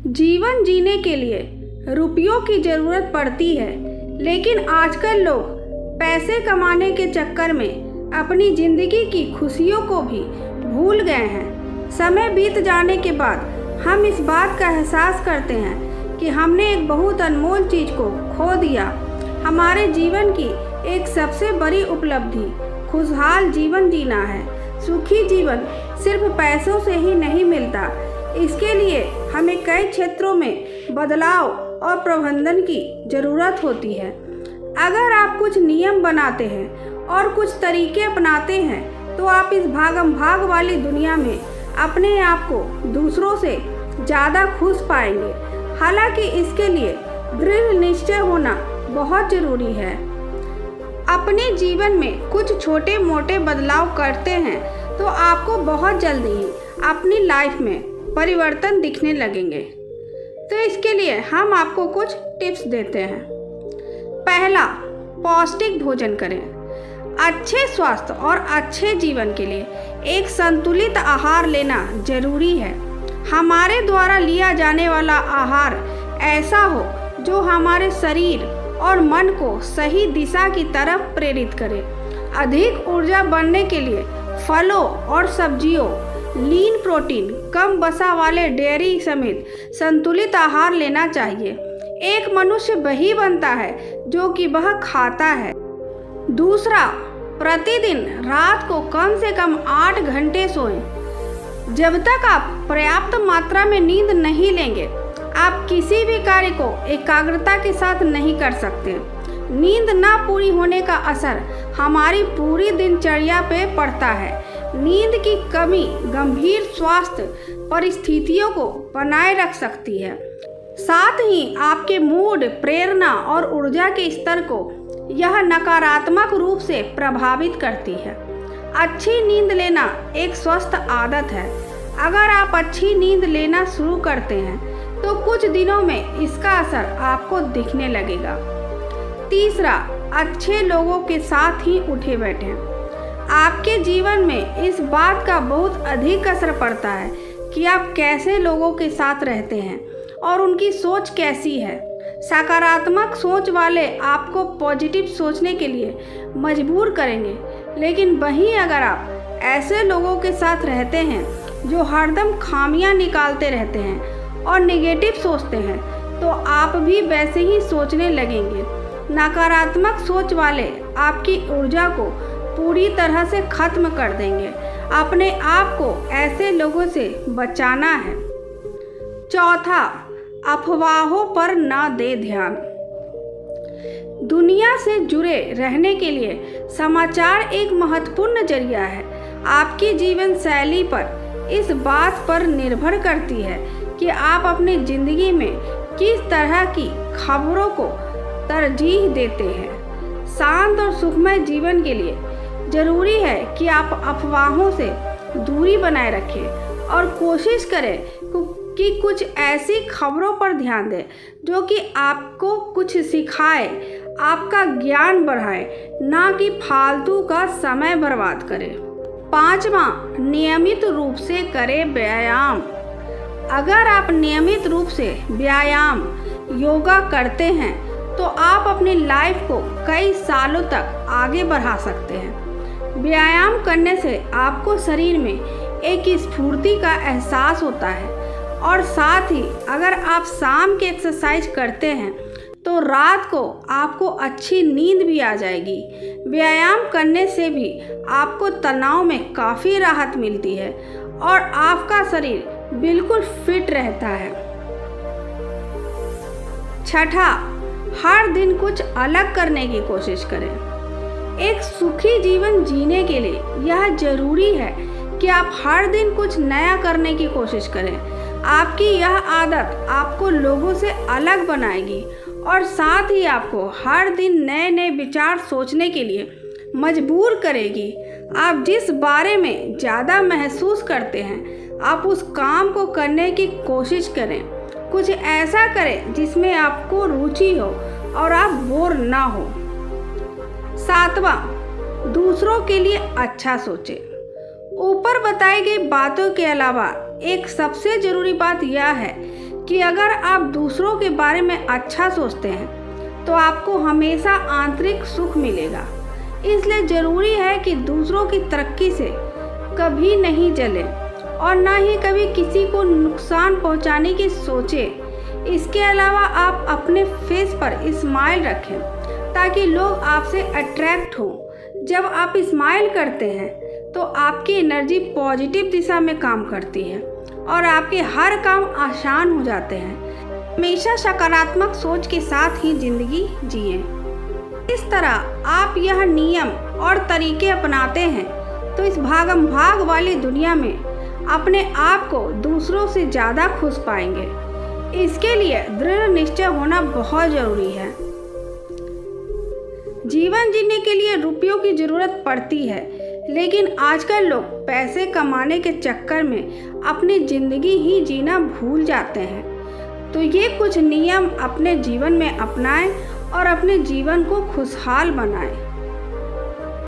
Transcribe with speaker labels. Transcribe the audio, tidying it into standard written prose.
Speaker 1: जीवन जीने के लिए रुपयों की ज़रूरत पड़ती है, लेकिन आजकल लोग पैसे कमाने के चक्कर में अपनी ज़िंदगी की खुशियों को भी भूल गए हैं। समय बीत जाने के बाद हम इस बात का एहसास करते हैं कि हमने एक बहुत अनमोल चीज़ को खो दिया। हमारे जीवन की एक सबसे बड़ी उपलब्धि खुशहाल जीवन जीना है। सुखी जीवन सिर्फ पैसों से ही नहीं मिलता, इसके लिए हमें कई क्षेत्रों में बदलाव और प्रबंधन की ज़रूरत होती है। अगर आप कुछ नियम बनाते हैं और कुछ तरीके अपनाते हैं तो आप इस भागम भाग वाली दुनिया में अपने आप को दूसरों से ज़्यादा खुश पाएंगे। हालांकि इसके लिए दृढ़ निश्चय होना बहुत ज़रूरी है। अपने जीवन में कुछ छोटे मोटे बदलाव करते हैं तो आपको बहुत जल्दी ही अपनी लाइफ में परिवर्तन दिखने लगेंगे। तो इसके लिए हम आपको कुछ टिप्स देते हैं। पहला, पौष्टिक भोजन करें। अच्छे स्वास्थ्य और अच्छे जीवन के लिए एक संतुलित आहार लेना जरूरी है। हमारे द्वारा लिया जाने वाला आहार ऐसा हो जो हमारे शरीर और मन को सही दिशा की तरफ प्रेरित करे। अधिक ऊर्जा बढ़ने के लिए फलों और सब्जियों, लीन प्रोटीन, कम वसा वाले डेयरी समेत संतुलित आहार लेना चाहिए। एक मनुष्य वही बनता है जो कि वह खाता है। दूसरा, प्रतिदिन रात को कम से कम 8 घंटे सोएं। जब तक आप पर्याप्त मात्रा में नींद नहीं लेंगे, आप किसी भी कार्य को एकाग्रता के साथ नहीं कर सकते। नींद ना पूरी होने का असर हमारी पूरी दिनचर्या पे पड़ता है। नींद की कमी गंभीर स्वास्थ्य परिस्थितियों को बनाए रख सकती है, साथ ही आपके मूड, प्रेरणा और ऊर्जा के स्तर को यह नकारात्मक रूप से प्रभावित करती है। अच्छी नींद लेना एक स्वस्थ आदत है। अगर आप अच्छी नींद लेना शुरू करते हैं तो कुछ दिनों में इसका असर आपको दिखने लगेगा। तीसरा, अच्छे लोगों के साथ ही उठे बैठें। आपके जीवन में इस बात का बहुत अधिक असर पड़ता है कि आप कैसे लोगों के साथ रहते हैं और उनकी सोच कैसी है। सकारात्मक सोच वाले आपको पॉजिटिव सोचने के लिए मजबूर करेंगे, लेकिन वहीं अगर आप ऐसे लोगों के साथ रहते हैं जो हरदम खामियां निकालते रहते हैं और नेगेटिव सोचते हैं, तो आप भी वैसे ही सोचने लगेंगे। नकारात्मक सोच वाले आपकी ऊर्जा को पूरी तरह से खत्म कर देंगे। अपने आप को ऐसे लोगों से बचाना है। चौथा, अफवाहों पर न दे ध्यान। दुनिया से जुड़े रहने के लिए समाचार एक महत्वपूर्ण जरिया है। आपकी जीवन शैली पर इस बात पर निर्भर करती है कि आप अपनी ज़िंदगी में किस तरह की खबरों को तरजीह देते हैं। शांत और सुखमय जीवन के लिए ज़रूरी है कि आप अफवाहों से दूरी बनाए रखें और कोशिश करें कि कुछ ऐसी खबरों पर ध्यान दें जो कि आपको कुछ सिखाए, आपका ज्ञान बढ़ाए, ना कि फालतू का समय बर्बाद करें। पांचवा, नियमित रूप से करें व्यायाम। अगर आप नियमित रूप से व्यायाम, योगा करते हैं तो आप अपनी लाइफ को कई सालों तक आगे बढ़ा सकते हैं। व्यायाम करने से आपको शरीर में एक स्फूर्ति का एहसास होता है और साथ ही अगर आप शाम के एक्सरसाइज करते हैं तो रात को आपको अच्छी नींद भी आ जाएगी। व्यायाम करने से भी आपको तनाव में काफ़ी राहत मिलती है और आपका शरीर बिल्कुल फिट रहता है। छठा, हर दिन कुछ अलग करने की कोशिश करें। एक सुखी जीवन जीने के लिए यह जरूरी है कि आप हर दिन कुछ नया करने की कोशिश करें। आपकी यह आदत आपको लोगों से अलग बनाएगी और साथ ही आपको हर दिन नए नए विचार सोचने के लिए मजबूर करेगी। आप जिस बारे में ज़्यादा महसूस करते हैं, आप उस काम को करने की कोशिश करें। कुछ ऐसा करें जिसमें आपको रुचि हो और आप बोर ना हो। सातवां, दूसरों के लिए अच्छा सोचें। ऊपर बताई गई बातों के अलावा एक सबसे ज़रूरी बात यह है कि अगर आप दूसरों के बारे में अच्छा सोचते हैं तो आपको हमेशा आंतरिक सुख मिलेगा। इसलिए ज़रूरी है कि दूसरों की तरक्की से कभी नहीं जलें और ना ही कभी किसी को नुकसान पहुंचाने की सोचें। इसके अलावा आप अपने फेस पर स्माइल रखें ताकि लोग आपसे अट्रैक्ट हों। जब आप स्माइल करते हैं तो आपकी एनर्जी पॉजिटिव दिशा में काम करती है और आपके हर काम आसान हो जाते हैं। हमेशा सकारात्मक सोच के साथ ही ज़िंदगी जिएं। इस तरह आप यह नियम और तरीके अपनाते हैं तो इस भागम भाग वाली दुनिया में अपने आप को दूसरों से ज़्यादा खुश पाएंगे। इसके लिए दृढ़ निश्चय होना बहुत ज़रूरी है। जीवन जीने के लिए रुपयों की ज़रूरत पड़ती है, लेकिन आजकल लोग पैसे कमाने के चक्कर में अपनी ज़िंदगी ही जीना भूल जाते हैं। तो ये कुछ नियम अपने जीवन में अपनाएं और अपने जीवन को खुशहाल बनाएं।